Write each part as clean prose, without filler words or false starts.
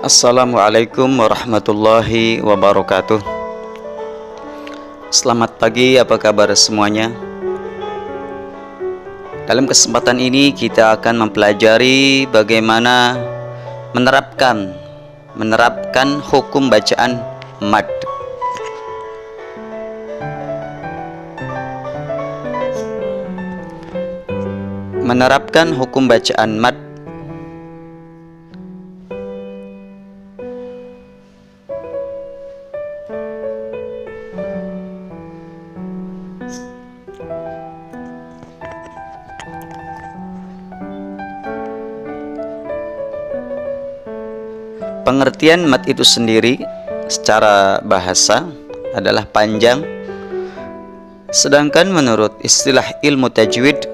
Assalamualaikum warahmatullahi wabarakatuh. Selamat pagi, apa kabar semuanya? Dalam kesempatan ini kita akan mempelajari bagaimana menerapkan hukum bacaan mad. Menerapkan hukum bacaan mad. Pengertian mad itu sendiri secara bahasa adalah panjang, sedangkan menurut istilah ilmu tajwid,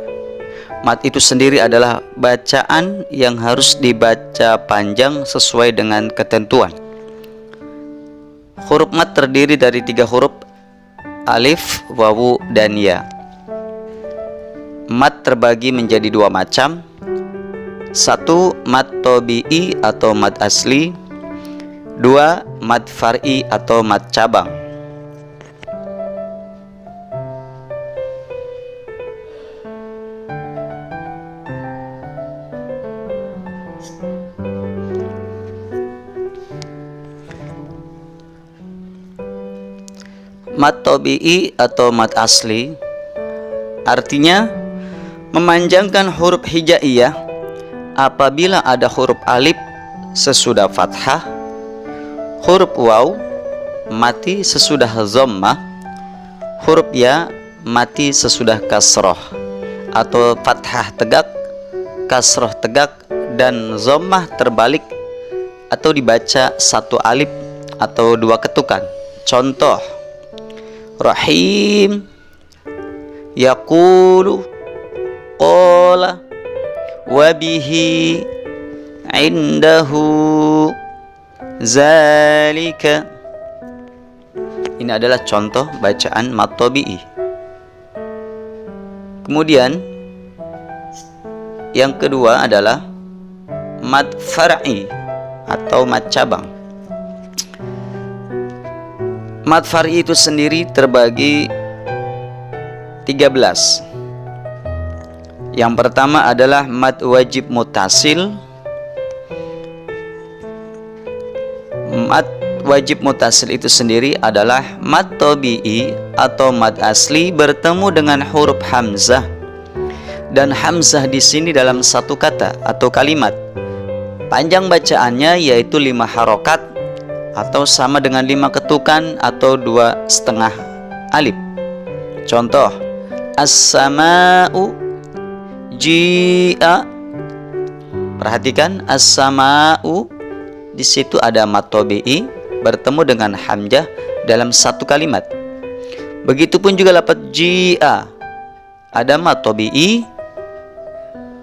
mad itu sendiri adalah bacaan yang harus dibaca panjang sesuai dengan ketentuan. Huruf mad terdiri dari 3 huruf, alif, wawu, dan ya. Mad terbagi menjadi 2 macam. 1. Mad tabi'i atau mad asli. 2. Mad far'i atau mad cabang. Mad tabi'i atau mad asli artinya memanjangkan huruf hijaiyah apabila ada huruf alif sesudah fathah, huruf waw mati sesudah dhammah, huruf ya mati sesudah kasroh atau fathah tegak, kasroh tegak, dan dhammah terbalik atau dibaca 1 alif atau 2 ketukan. Contoh: Rahim, yaqulu, qala, wabihi, indahu, zalika. Ini adalah contoh bacaan mad tabi'i. Kemudian yang kedua adalah mad far'i atau mad cabang. Mad far'i itu sendiri terbagi 13. Yang pertama adalah mad wajib mutasil. Mad wajib mutasil itu sendiri adalah mad tabi'i atau mad asli bertemu dengan huruf hamzah, dan hamzah di sini dalam satu kata atau kalimat. Panjang bacaannya yaitu 5 harokat atau sama dengan 5 ketukan atau 2,5 alif. Contoh: as-sama'u ji'a. Perhatikan, as-sama'u di situ ada mad tabi'i bertemu dengan hamzah dalam satu kalimat. Begitupun juga lafaz ji'a, ada mad tabi'i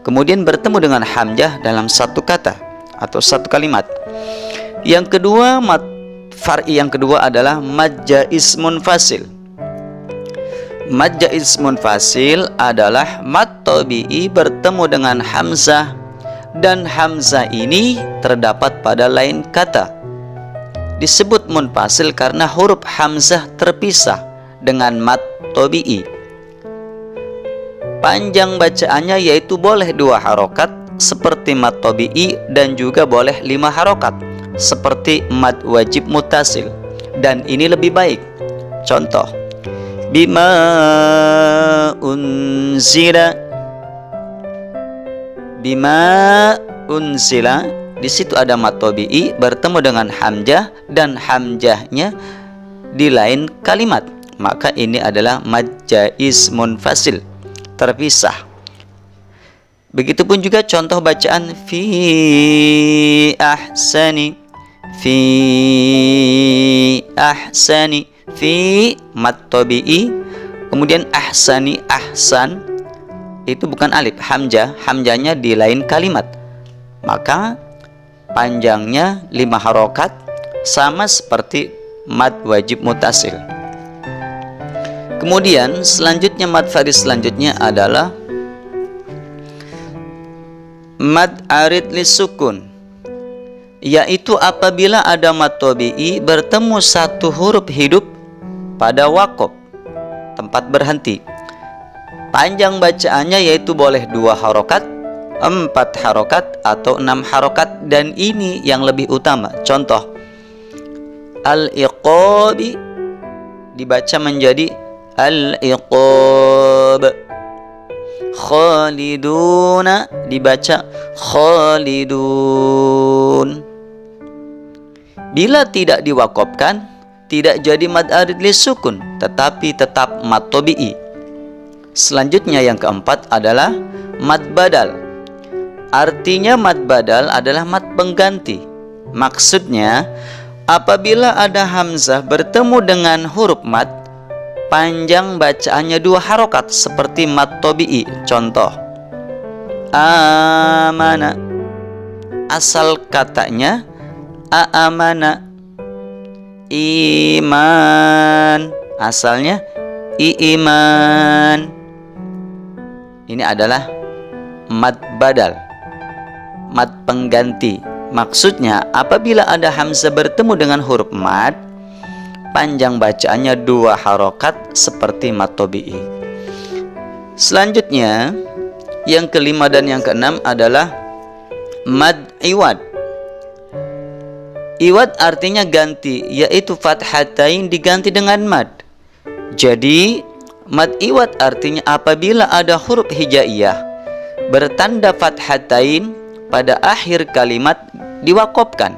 kemudian bertemu dengan hamzah dalam satu kata atau satu kalimat. Yang kedua, mad far'i yang kedua adalah mad jaiz munfasil. Mad jaiz munfasil adalah mad tabi'i bertemu dengan hamzah, dan hamzah ini terdapat pada lain kata. Disebut munfasil karena huruf hamzah terpisah dengan mad tabi'i. Panjang bacaannya yaitu boleh 2 harokat seperti mad tabi'i, dan juga boleh 5 harokat seperti mad wajib mutasil, dan ini lebih baik. Contoh: bima unzila. Bima unzila, di situ ada mad tabi'i bertemu dengan hamzah, dan hamzahnya di lain kalimat, maka ini adalah mad jaiz munfasil, terpisah. Begitupun juga contoh bacaan fi ahsani. Fi ahsani, fi mad tabi'i, kemudian ahsani, ahsan itu bukan alif, hamzahnya di lain kalimat, maka panjangnya 5 harokat sama seperti mad wajib mutasil. Kemudian selanjutnya mad far'i selanjutnya adalah mad arid lisukun. yaitu apabila ada mad tabi'i bertemu satu huruf hidup pada waqaf, tempat berhenti. Panjang bacaannya yaitu boleh 2 harokat, 4 harokat, atau 6 harokat. Dan ini yang lebih utama. Contoh, al-iqabi dibaca menjadi al-iqab. Khaliduna dibaca khalidun. Bila tidak diwakafkan, tidak jadi mad arid lisukun, tetapi tetap mad tabi'i. Selanjutnya yang keempat adalah mad badal. Artinya mad badal adalah mad pengganti. Maksudnya, apabila ada hamzah bertemu dengan huruf mad, panjang bacaannya 2 harokat seperti mad tabi'i. Contoh, amana, asal katanya aamana. Iman, asalnya iman. Ini adalah mad badal, mad pengganti. Maksudnya apabila ada hamzah bertemu dengan huruf mad, panjang bacaannya 2 harokat seperti mad tabi'i. Selanjutnya yang kelima dan yang keenam adalah mad iwad. Iwad artinya ganti, yaitu fathatain diganti dengan mad. Jadi mad iwad artinya apabila ada huruf hijaiyah bertanda fathatain pada akhir kalimat diwakafkan,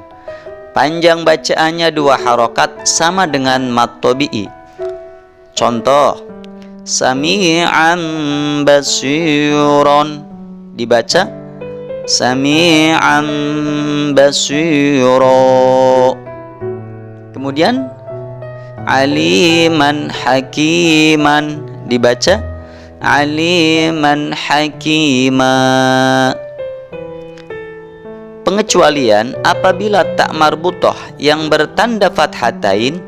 panjang bacaannya 2 harokat sama dengan mad tabi'i. Contoh, sami'an basiron dibaca sami'an basiro. Kemudian aliman hakiman dibaca aliman hakima. Pengecualian apabila tak marbutoh yang bertanda fathatain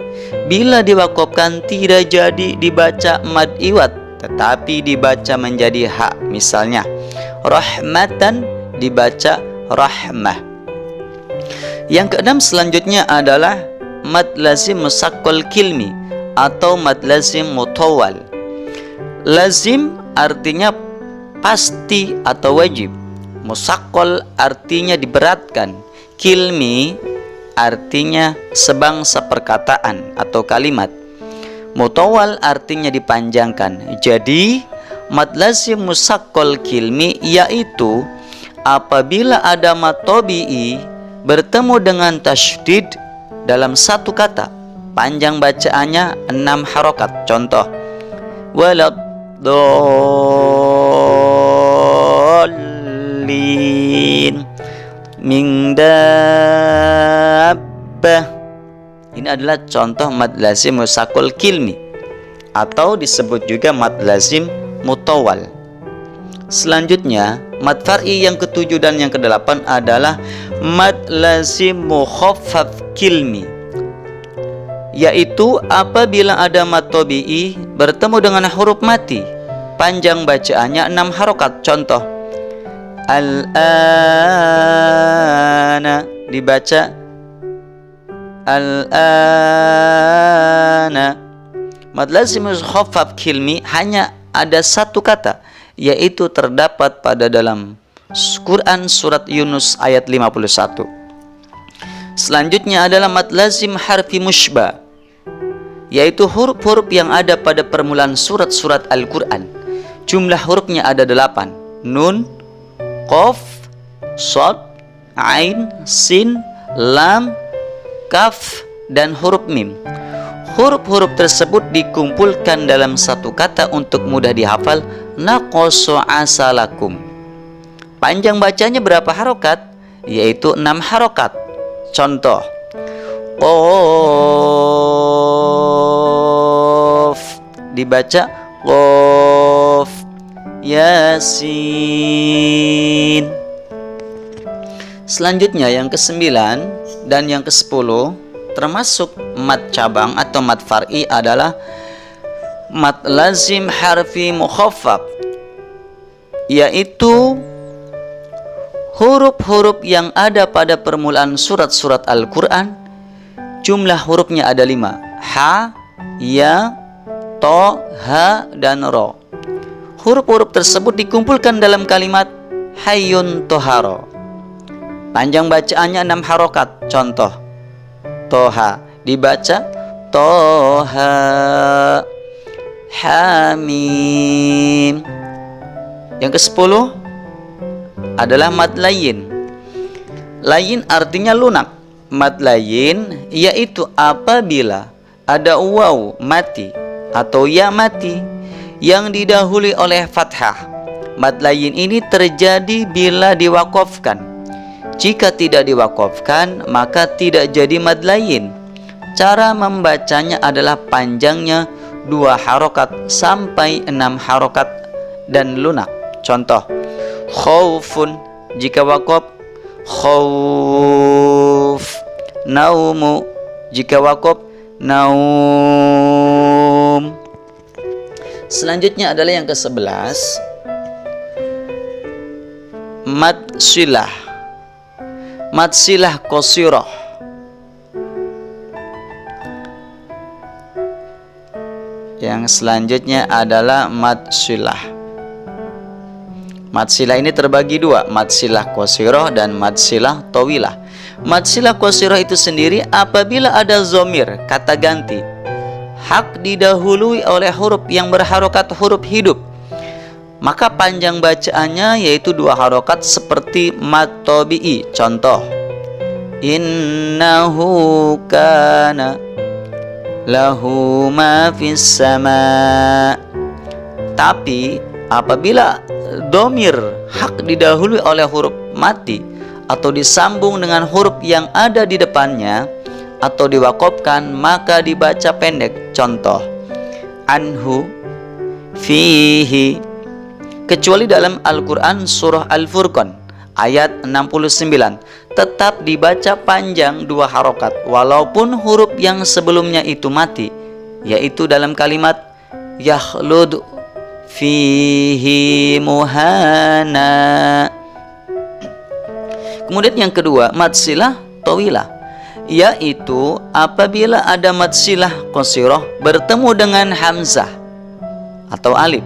bila diwakafkan tidak jadi dibaca mad iwad, tetapi dibaca menjadi ha. Misalnya rahmatan dibaca rahmah. Yang keenam selanjutnya adalah mad lazim musaqqal kilmi atau mad lazim mutawwal. Lazim artinya pasti atau wajib. Musaqqal artinya diberatkan. Kilmi artinya sebangsa perkataan atau kalimat. Mutawwal artinya dipanjangkan. Jadi mad lazim musaqqal kilmi yaitu apabila ada mad tabi'i bertemu dengan tasydid dalam satu kata, panjang bacaannya 6 harokat. Contoh, waladdallin min dabbah. Ini adalah contoh mad lazim musaqqal kilmi atau disebut juga mad lazim mutawwal. Selanjutnya mad far'i yang ketujuh dan yang kedelapan adalah mad lazim mukhaffaf kilmi, yaitu apabila ada mad tabi'i bertemu dengan huruf mati, panjang bacaannya 6 harokat. Contoh, al-ana dibaca al-ana. Mad lazim mukhaffaf kilmi hanya ada satu kata, yaitu terdapat pada dalam Quran surat Yunus ayat 51. Selanjutnya adalah mad lazim harfi mushbah, yaitu huruf-huruf yang ada pada permulaan surat-surat Al-Quran. Jumlah hurufnya ada 8. Nun, qaf, shad, ain, sin, lam, kaf, dan huruf mim. Huruf-huruf tersebut dikumpulkan dalam satu kata untuk mudah dihafal, naqasu asalakum. Panjang bacanya berapa harokat? Yaitu 6 harokat. Contoh, qaf dibaca qaf, yasin. Selanjutnya yang ke-9 dan yang ke-10 termasuk mad cabang atau mad far'i adalah mad lazim harfi mukhaffaf, yaitu Huruf-huruf yang ada pada permulaan surat-surat Al-Quran, jumlah hurufnya ada 5. Ha, ya, to, ha, dan ro. Huruf-huruf tersebut dikumpulkan dalam kalimat Hayyun Toharo. Panjang bacaannya 6 harokat. Contoh, Toha dibaca Toha. Hamim. Yang ke-10 adalah mad layin. Layin artinya lunak. Mad layin yaitu apabila ada waw mati atau ya mati yang didahului oleh fathah. Mad layin ini terjadi bila diwakafkan. Jika tidak diwakafkan, maka tidak jadi mad layin. Cara membacanya adalah panjangnya 2 harokat sampai 6 harokat dan lunak. Contoh, khaufun jika wakaf khauf. Naumu jika wakaf naum. Selanjutnya adalah yang ke-11, mad silah. Mad silah qasirah. Yang selanjutnya adalah mad silah. Mad silah ini terbagi 2, mad silah qasirah dan mad silah tawilah. Mad silah qasirah itu sendiri apabila ada zomir, kata ganti, hak didahului oleh huruf yang berharokat huruf hidup, maka panjang bacaannya yaitu 2 harokat seperti mad tabi'i. Contoh, innahu kana lahu ma fis sama. Tapi apabila domir hak didahului oleh huruf mati atau disambung dengan huruf yang ada di depannya atau diwakafkan, maka dibaca pendek. Contoh, anhu, fihi. Kecuali dalam Al-Quran surah Al-Furqan ayat 69 tetap dibaca panjang 2 harokat walaupun huruf yang sebelumnya itu mati, yaitu dalam kalimat yakhlud fihi muhana. Kemudian yang kedua, mad silah tawilah, yaitu apabila ada mad silah qasirah bertemu dengan hamzah atau alif.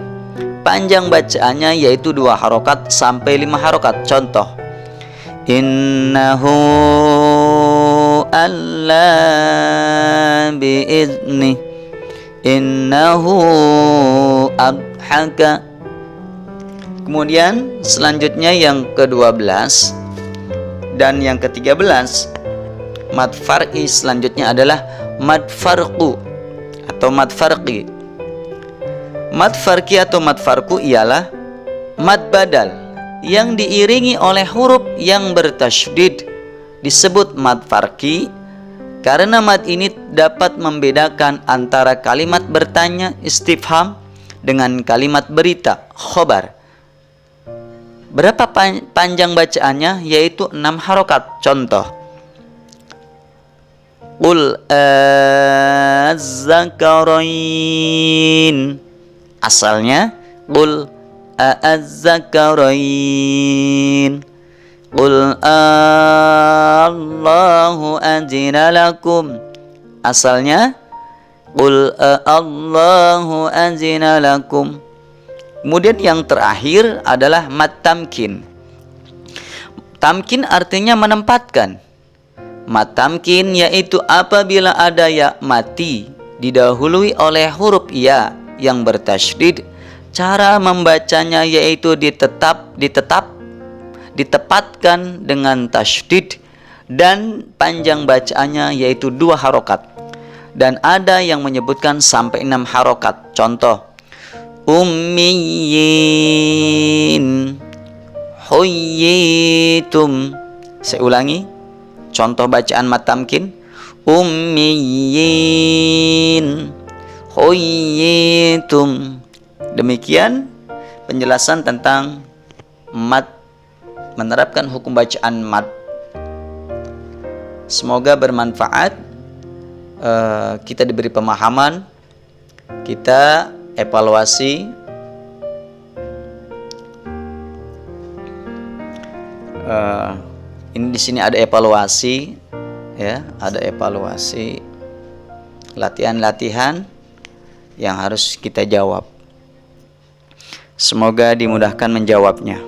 Panjang bacaannya yaitu 2 harokat sampai 5 harokat. Contoh, innahu alla bi'izni innahu abhaka. Kemudian selanjutnya yang ke-12 dan yang ke-13, mad far'i selanjutnya adalah mad farqu atau mad farqi. Mad farqi atau mad farqu ialah mad badal yang diiringi oleh huruf yang bertasydid, disebut mad farqi karena mad ini dapat membedakan antara kalimat bertanya istifham dengan kalimat berita khobar. Berapa panjang bacaannya? Yaitu 6 harokat. Contoh, qul az-zakarain. Asalnya qul az-zakarain. Qul Allahu azina lakum. Asalnya qul Allahu azina lakum. Kemudian yang terakhir adalah mad tamkin. Tamkin artinya menempatkan. Mad tamkin yaitu apabila ada ya mati didahului oleh huruf ya yang bertasydid. Cara membacanya yaitu ditepatkan dengan tasydid dan panjang bacaannya yaitu 2 harokat. Dan ada yang menyebutkan sampai 6 harokat. Contoh, ummiyin huyyitum. Saya ulangi contoh bacaan mad tamkin, ummiyin huyyitum. Demikian penjelasan tentang mad, menerapkan hukum bacaan mad. Semoga bermanfaat. Kita diberi pemahaman, kita evaluasi Ini di sini ada evaluasi, ya, ada evaluasi latihan-latihan yang harus kita jawab. Semoga dimudahkan menjawabnya.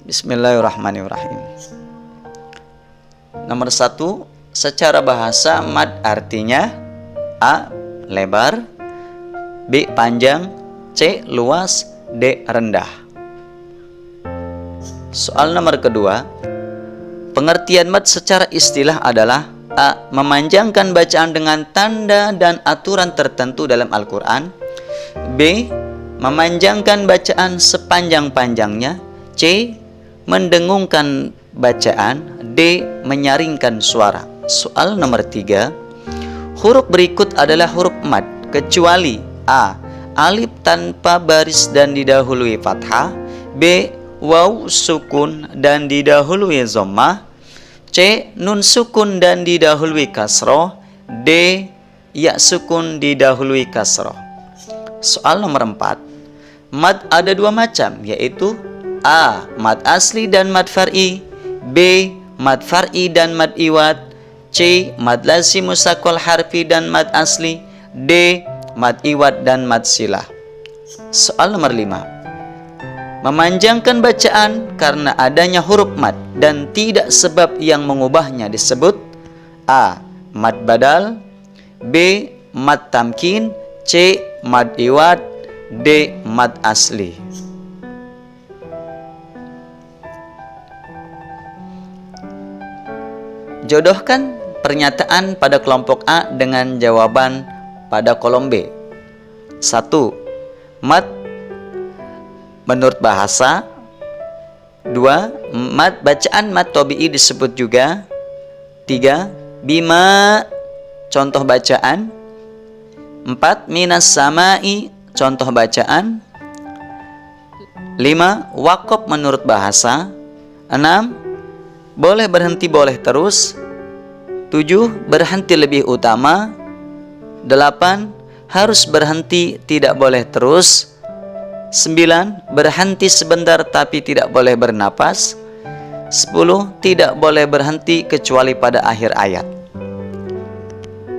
Bismillahirrahmanirrahim. Nomor 1, secara bahasa mad artinya A. lebar, B. panjang, C. luas, D. rendah. Soal nomor kedua, pengertian mad secara istilah adalah A. memanjangkan bacaan dengan tanda dan aturan tertentu dalam Al-Quran, B. memanjangkan bacaan sepanjang-panjangnya, C. mendengungkan bacaan, D. menyaringkan suara. Soal nomor 3, huruf berikut adalah huruf mad kecuali A. alif tanpa baris dan didahului fathah, B. waw sukun dan didahului dhammah, C. nun sukun dan didahului kasroh, D. ya sukun didahului kasroh. Soal nomor 4, mad ada dua macam, yaitu A. mad asli dan mad far'i, B. mad far'i dan mad iwad, C. mad lazim musaqqal harfi dan mad asli, D. mad iwad dan mad silah. Soal nomor 5, memanjangkan bacaan karena adanya huruf mad dan tidak sebab yang mengubahnya disebut A. mad badal, B. mad tamkin, C. mad iwad, D. mad asli. Jodohkan pernyataan pada kelompok A dengan jawaban pada kolom B. 1. Mad menurut bahasa. 2. Bacaan mad tabi'i disebut juga. 3. Bima contoh bacaan. 4. Minas sama'i contoh bacaan. 5. Waqaf menurut bahasa. 6. Boleh berhenti boleh terus. 7. Berhenti lebih utama. 8. Harus berhenti tidak boleh terus. 9. Berhenti sebentar tapi tidak boleh bernapas. 10. Tidak boleh berhenti kecuali pada akhir ayat.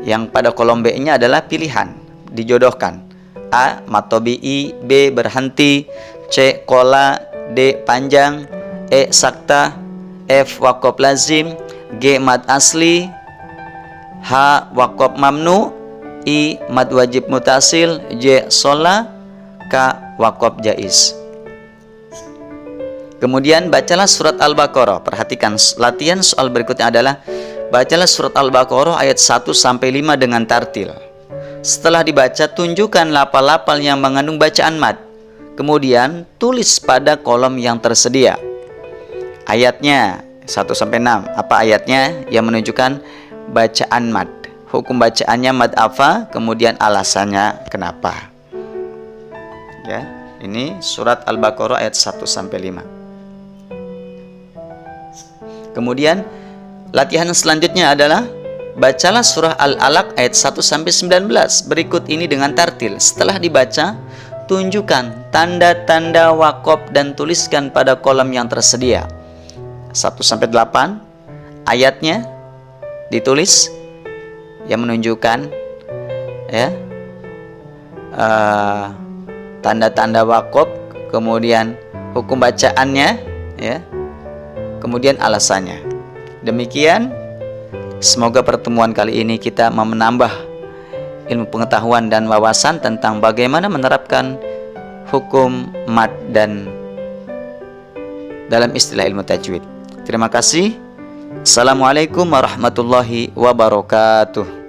Yang pada kolom B nya adalah pilihan, dijodohkan. A. mad tabi'i, B. berhenti, C. qola, D. panjang, E. sakta, F. waqaf lazim, G. mad asli, H. waqaf mamnu, I. mad wajib mutasil, J. shola, K. waqaf jaiz. Kemudian bacalah surat Al-Baqarah. Perhatikan latihan soal berikutnya adalah bacalah surat Al-Baqarah ayat 1 sampai 5 dengan tartil. Setelah dibaca, tunjukkan lafal-lafal yang mengandung bacaan mad. Kemudian tulis pada kolom yang tersedia. Ayatnya 1 sampai 6. Apa ayatnya yang menunjukkan bacaan mad? Hukum bacaannya mad apa? Kemudian alasannya kenapa? Ya, ini surat Al-Baqarah ayat 1 sampai 5. Kemudian latihan selanjutnya adalah bacalah surah Al-Alaq ayat 1 sampai 19 berikut ini dengan tartil. Setelah dibaca, tunjukkan tanda-tanda waqaf dan tuliskan pada kolom yang tersedia. 1 sampai 8 ayatnya ditulis yang menunjukkan ya tanda-tanda waqaf, kemudian hukum bacaannya ya, kemudian alasannya. Demikian, semoga pertemuan kali ini kita menambah ilmu pengetahuan dan wawasan tentang bagaimana menerapkan hukum mad dan dalam istilah ilmu tajwid. Terima kasih. Assalamualaikum warahmatullahi wabarakatuh.